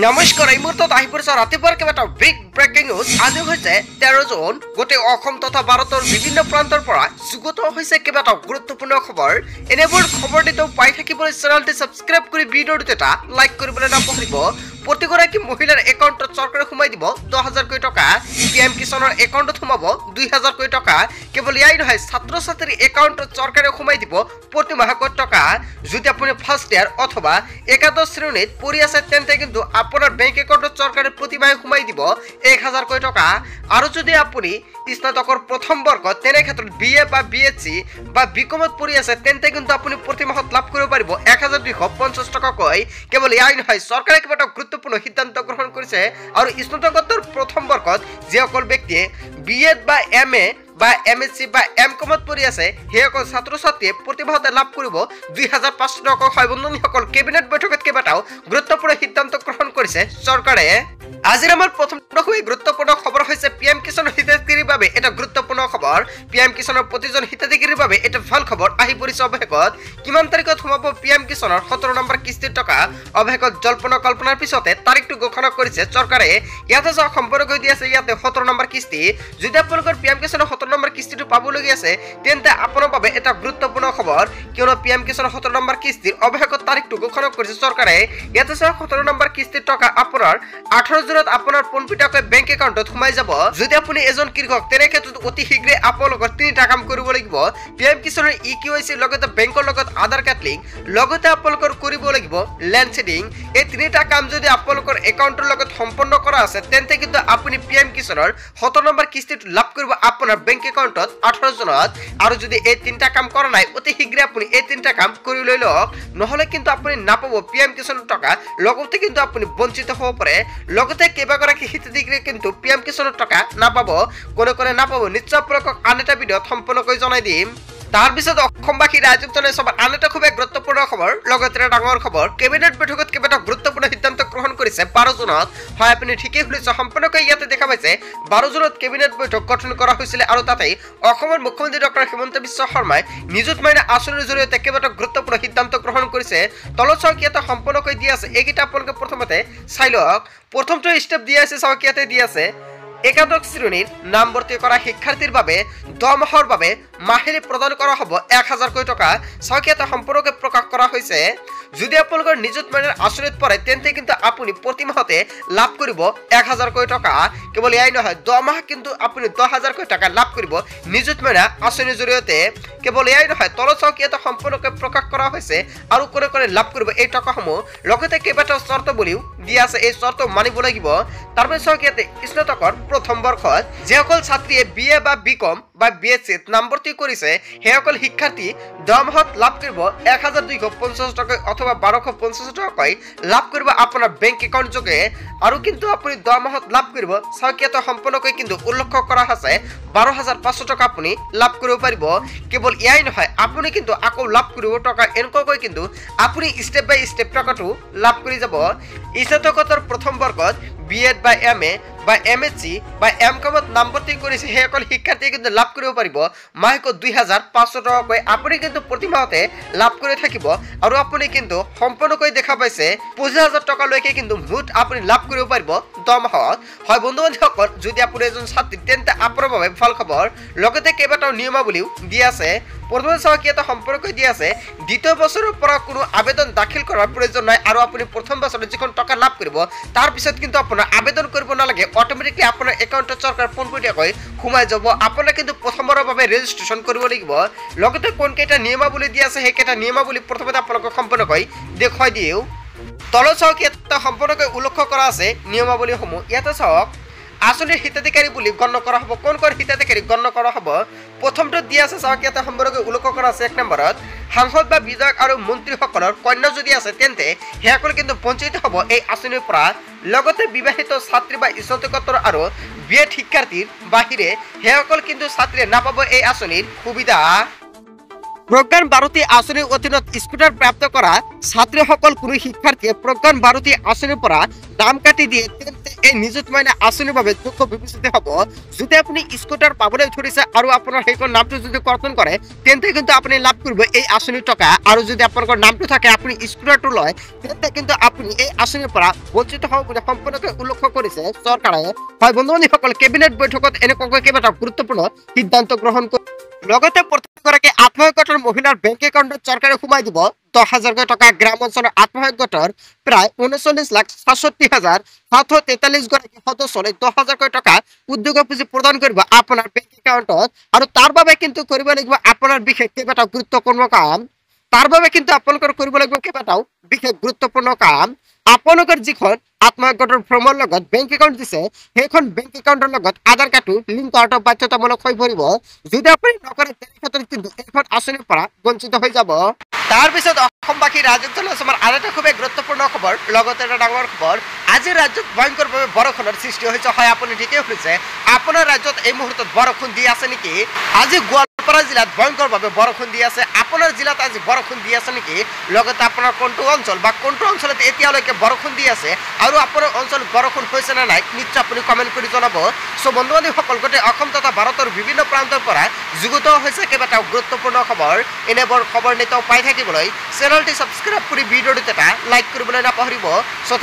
নমস্কাৰ এই মুহূৰ্তত আহি পৰিছে ৰাতিপুৱাৰ কেইবাটাও বিগ ব্ৰেকিং নিউজ। আজি হৈছে 13 জুন। গোটেই অসম তথা ভাৰতৰ বিভিন্ন প্ৰান্তৰ পৰা যুগত হৈছে কেইবাটাও গুৰুত্বপূৰ্ণ খবৰ। এনেবোৰ খবৰ দিতেও পাই থাকিবলৈ চেনেলটি সাবস্ক্ৰাইব কৰি ভিডিঅ'টো এটা লাইক কৰিবলৈ নাপাহৰিব। প্ৰতিগৰাকী মহিলাৰ একাউণ্টত চৰকাৰে সোমাই দিব 10,000 কোটি টকা। পিএম কিষাণৰ একাউণ্টত সোমাব 2,000 কোটি টকা। কেৱল ইয়াই নহয়, ছাত্ৰ ছাত্ৰীৰ একাউণ্টত চৰকাৰে সোমাই দিব প্ৰতি মাহে কোটি টকা। যদি আপুনি ফাৰ্ষ্ট ইয়াৰ অথবা একাদশ শ্ৰেণীত পঢ়ি আছে তেন্তে কিন্তু আপোনাৰ বেংক একাউণ্টত চৰকাৰে প্ৰতি মাহে সোমাই দিব 1,000 কোটি টকা। আৰু যদি আপুনি স্নাতকৰ প্ৰথম বৰ্গত তেনে ক্ষেত্ৰত BA বা BSc বা বিকমত পঢ়ি আছে তেন্তে কিন্তু আপুনি প্ৰতি মাহত লাভ কৰিব পাৰিব 1,250 টকাকৈ। কেৱল ইয়াই নহয়, চৰকাৰে কেইবাটাও গুৰুত্বপূৰ্ণ সিদ্ধান্ত গ্ৰহণ কৰিছে। আৰু স্নাতকোত্তৰ প্ৰথম বৰ্গত যিসকল ব্যক্তিয়ে BA বা MA বা MSc বা MComত পঢ়ি আছে সেইসকল ছাত্ৰ ছাত্ৰীয়ে প্ৰতি মাহতে লাভ কৰিব 2,500 টকা। হয় বন্ধুসকল, কেবিনেট বৈঠকত কেইবাটাও গুৰুত্বপূৰ্ণ সিদ্ধান্ত গ্ৰহণ কৰিছে চৰকাৰে। আজিৰ আমাৰ প্ৰথম গুৰুত্বপূৰ্ণ খবৰ হৈছে পিএম কিষাণৰ হিতাধিকাৰীৰ বাবে এটা গুৰুত্বপূৰ্ণ খবৰ। পিএম কিষাণৰ প্ৰতিজন হিতাধিকাৰীৰ বাবে এটা ভাল খবৰ আহি পৰিছে অৱশেষত। কিমান তাৰিখত সোমাব পিএম কিষাণৰ 17 নম্বৰ কিস্তিৰ টকা? অৱশেষত জল্পনা কল্পনাৰ পিছতে তাৰিখটো ঘোষণা কৰিছে চৰকাৰে। ইয়াতে যাওক সম্পৰ্ক দি আছে ইয়াতে 17 নম্বৰ কিস্তি। যদি আপোনালোকৰ পিএম কিষাণৰ 17 নম্বৰ কিস্তিটো পাবলগীয়া আছে তেন্তে আপোনাৰ বাবে এটা গুৰুত্বপূৰ্ণ খবৰ, কিয়নো পিএম কিষাণৰ 17 নম্বৰ কিস্তিৰ অৱশেষত তাৰিখটো ঘোষণা কৰিছে চৰকাৰে। ইয়াতে যাওক 17 নম্বৰ কিস্তিৰ টকা আপোনাৰ 18 জুনত আপোনাৰ পোনপটীয়াকৈ বেংক একাউণ্টত সোমাই যাব। যদি আপুনি এজন কৃষক তেনে ক্ষেত্ৰত অতি শীঘ্ৰে আপোনালোকৰ 3টা কাম কৰিব লাগিব। পিএম কিষাণৰ EKYC লগতে বেংকৰ লগত আধাৰ কাৰ্ড লিংক, লগতে আপোনালোকৰ কৰিব লাগিব লেণ্ড ছেডিং। এই 3টা কাম যদি আপোনালোকৰ একাউণ্টৰ লগত সম্পন্ন কৰা আছে তেন্তে কিন্তু আপুনি পিএম কিষাণৰ 17 নম্বৰ কিস্তিটো লাভ কৰিব আপোনাৰ বেংক একাউণ্টত 18 জুনত। আৰু যদি এই 3টা কাম কৰা নাই অতি শীঘ্ৰে আপুনি এই 3টা কাম কৰি লৈ লওক, নহলে কিন্তু আপুনি নাপাব পিএম কিষাণৰ টকা, লগতে কিন্তু আপুনি বঞ্চিত হ'ব পাৰে। লগতে কেইবাগৰাকী হিতাধিকাৰীয়ে কিন্তু পিএম কিষাণৰ টকা নাপাব। কোনে নাপাব নিশ্চয় আপোনালোকক আন এটা ভিডিঅ'ত সম্পূৰ্ণকৈ জনাই দিম। তাৰপিছত অসমবাসী ৰাইজক জনাই সবাৰ আন এটা খুবেই গুৰুত্বপূৰ্ণ খবৰ, লগতে এটা ডাঙৰ খবৰ। কেবিনেট বৈঠকত কেইবাটাও গুৰুত্বপূৰ্ণ সিদ্ধান্ত গ্ৰহণ কৰিছে 12 জুনত। হয়, আপুনি ঠিকেই শুনিছে, সম্পূৰ্ণকৈ ইয়াতে দেখা পাইছে 12 জুনত কেবিনেট বৈঠক গঠন কৰা হৈছিল। আৰু তাতেই অসমৰ মুখ্যমন্ত্ৰী ডক্টৰ হিমন্ত বিশ্ব শৰ্মাই নিযুত মইনা আঁচনিৰ জৰিয়তে কেইবাটাও গুৰুত্বপূৰ্ণ সিদ্ধান্ত গ্ৰহণ কৰিছে। তলত চাওক ইয়াতে সম্পূৰ্ণকৈ দি আছে, এইকেইটা আপোনালোকে প্ৰথমতে চাই লওক। প্ৰথমটো ষ্টেপ দি আছে, চাওক ইয়াতে দি আছে একাদশ শ্ৰেণীৰ নামভৰ্তি কৰা শিক্ষাৰ্থীৰ বাবে 10 মাহৰ বাবে মাহিলী প্ৰদান কৰা হ'ব 1,000 কোটি টকা। চাওক ইয়াতে সম্পূৰ্ণকৈ প্ৰকাশ কৰা হৈছে। যদি আপোনালোকৰ নিযুত মইনাৰ আঁচনিত পৰে তেন্তে কিন্তু আপুনি প্ৰতি মাহতে লাভ কৰিব 1,000 কোটি টকা। কেৱল ইয়াই নহয়, 10 মাহ কিন্তু আপুনি 10,000 কোটি টকা লাভ কৰিব নিযুত মইনা আঁচনিৰ জৰিয়তে। কেৱল ইয়াই নহয়, তলত চাওক ইয়াতে সম্পূৰ্ণকৈ প্ৰকাশ কৰা হৈছে আৰু কোনে লাভ কৰিব এই টকাসমূহ। লগতে কেইবাটাও চৰ্ত বুলিও দি আছে, এই চৰ্ত মানিব লাগিব। তাৰপিছত চাওক ইয়াতে স্নাতকৰ প্ৰথম বৰ্ষত যিসকল ছাত্ৰীয়ে BA বা বিকম বা BScত নামভৰ্তি কৰিছে সেইসকল শিক্ষাৰ্থী 10 মাহত লাভ কৰিব 1,250 টকা অথবা 1,250 টকাকৈ লাভ কৰিব আপোনাৰ বেংক একাউণ্ট যোগে। আৰু কিন্তু আপুনি 10 মাহত লাভ কৰিব, চাওক ইয়াতে সম্পূৰ্ণকৈ কিন্তু উল্লেখ কৰা আছে 12,500 টকা আপুনি লাভ কৰিব পাৰিব। কেৱল ইয়াই নহয়, আপুনি কিন্তু আকৌ লাভ কৰিব টকা এনেকুৱাকৈ কিন্তু আপুনি ষ্টেপ বাই ষ্টেপ টকাটো লাভ কৰি যাব। স্নাতকোত্তৰ প্ৰথম বৰ্গত BA বা MA বা MSc বা MComত নামভৰ্তি কৰিছে সেইসকল শিক্ষাৰ্থীয়ে কিন্তু লাভ কৰিব পাৰিব মাহেকৈ 2,500 টকাকৈ। আপুনি কিন্তু প্ৰতি মাহতে লাভ কৰি থাকিব। আৰু আপুনি কিন্তু সম্পূৰ্ণকৈ দেখা পাইছে 25,000 টকালৈকে কিন্তু মুঠ আপুনি লাভ কৰিব পাৰিব 10 মাহত। হয় বন্ধু-বান্ধৱীসকল, যদি আপুনি এজন ছাত্ৰী তেন্তে আপোনাৰ বাবে ভাল খবৰ। লগতে কেইবাটাও নিয়মাৱলীও দি আছে। প্ৰথমে চাওক ইয়াতে সম্পৰ্ক দি আছে, দ্বিতীয় বছৰৰ পৰা কোনো আবেদন দাখিল কৰাৰ প্ৰয়োজন নাই। আৰু আপুনি প্ৰথম বছৰত যিখন টকা লাভ কৰিব তাৰ পিছত কিন্তু আপোনাৰ আবেদন কৰিব নালাগে, অটোমেটিকলি আপোনাৰ একাউণ্টত চৰকাৰ পোনপটীয়াকৈ সোমাই যাব। আপোনাৰ কিন্তু প্ৰথমবাৰৰ বাবে ৰেজিষ্ট্ৰেশ্যন কৰিব লাগিব। লগতে কোনকেইটা নিয়মাৱলী দি আছে সেইকেইটা নিয়মাৱলী প্ৰথমতে আপোনালোকক সম্পূৰ্ণকৈ দেখুৱাই দিওঁ। তলত চাওক ইয়াতে সম্পূৰ্ণকৈ উল্লেখ কৰা আছে নিয়মাৱলীসমূহ। ইয়াতে চাওক আঁচনিৰ হিতাধিকাৰী বুলি গণ্য কৰা হ'ব। কোন হিতাধিকাৰী গণ্য কৰা হ'ব? প্ৰথমটো দি আছে, চাওক ইয়াতে সম্পূৰ্ণকৈ উল্লেখ কৰা আছে 1 নম্বৰত সাংসদ বা বিধায়ক আৰু মন্ত্ৰীসকলৰ কন্যা যদি আছে তেন্তে সেইসকল কিন্তু বঞ্চিত হ'ব এই আঁচনিৰ পৰা। লগতে বিবাহিত ছাত্ৰী বা স্নাতকোত্তৰ আৰু BA শিক্ষাৰ্থীৰ বাহিৰে সেইসকল কিন্তু ছাত্ৰীয়ে নাপাব এই আঁচনিৰ সুবিধা। প্ৰজ্ঞান ভাৰতী আঁচনিৰ অধীনত স্কুটাৰ প্ৰাপ্ত কৰা ছাত্ৰীসকল কোনো শিক্ষাৰ্থীয়ে প্ৰজ্ঞান ভাৰতী আঁচনিৰ পৰা নাম কাটি দিয়ে তেন্তে এই নিযুত মইনা আঁচনিৰ বাবে যোগ্য বিবেচিত হ'ব যদি আপুনি স্কুটাৰ পাবলৈ ধৰিছে আৰু আপোনাৰ সেইখন নামটো যদি কৰ্তন কৰে তেন্তে কিন্তু আপুনি লাভ কৰিব এই আঁচনিৰ টকা আৰু যদি আপোনালোকৰ নামটো থাকে আপুনি স্কুটাৰটো লয় তেন্তে কিন্তু আপুনি এই আঁচনিৰ পৰা বঞ্চিত হ'ব বুলি সম্পূৰ্ণকৈ উল্লেখ কৰিছে চৰকাৰে হয় বন্ধু-বান্ধৱীসকল কেবিনেট বৈঠকত এনেকুৱাকৈ কেইবাটা গুৰুত্বপূৰ্ণ সিদ্ধান্ত গ্ৰহণ কৰি লগতে প্ৰতিগৰাকী আত্মসহায়ক গোটৰ মহিলাৰ বেংক একাউণ্টত চৰকাৰে সোমাই দিব 10,000 টকা গ্ৰাম অঞ্চলৰ আত্মসহায়ক গোটৰ প্ৰায় 39,67,743 গৰাকী সদস্যলৈ 10,000 টকা উদ্যোগ পুঁজি প্ৰদান কৰিব আপোনাৰ বেংক একাউণ্টত আৰু তাৰ বাবে কিন্তু কৰিব লাগিব আপোনাৰ বিশেষ কেইবাটাও গুৰুত্বপূৰ্ণ কাম তাৰ বাবে কিন্তু আপোনালোকৰ কৰিব লাগিব কেইবাটাও বিশেষ গুৰুত্বপূৰ্ণ কাম আপোনালোকৰ যিখন আত্মসহায়ক গোটৰ ফৰ্মৰ লগত বেংক একাউণ্ট দিছে সেইখন বেংক একাউণ্টৰ লগত আধাৰ কাৰ্ডটো লিংক কৰাটো বাধ্যতামূলক হৈ পৰিব যদি আপুনি নকৰে তেনে ক্ষেত্ৰত কিন্তু এইখন আঁচনিৰ পৰা বঞ্চিত হৈ যাব তাৰ পিছত অসমবাসী ৰাজ্যিক জনসমাৰ আৰু এটা খুবেই গুৰুত্বপূৰ্ণ খবৰ লগতে এটা ডাঙৰ খবৰ আজি ৰাজ্যত ভয়ংকৰভাৱে বৰষুণৰ সৃষ্টি হৈছে হয় আপুনি ঠিকেই শুনিছে আপোনাৰ ৰাজ্যত এই মুহূৰ্তত বৰষুণ দি আছে নেকি আজি গোৱালপাৰা জিলাত ভয়ংকৰভাৱে বৰষুণ দি আছে আপোনাৰ জিলাত আজি বৰষুণ দি আছে নেকি লগতে আপোনাৰ কোনটো অঞ্চল বা কোনটো অঞ্চলত এতিয়ালৈকে বৰষুণ দি আছে আৰু আপোনাৰ অঞ্চলত বৰষুণ হৈছে নে নাই নিশ্চয় আপুনি কমেণ্ট কৰি জনাব সো বন্ধু-বান্ধৱীসকল গোটেই অসম তথা ভাৰতৰ বিভিন্ন প্ৰান্তৰ পৰা যুগুত হৈছে কেইবাটাও গুৰুত্বপূৰ্ণ খবৰ এনেবোৰ খবৰ নিতৌ পাই থাকিবলৈ চেনেলটি সাবস্ক্ৰাইব কৰি ভিডিঅ'টো এটা লাইক কৰিবলৈ নাপাহৰিব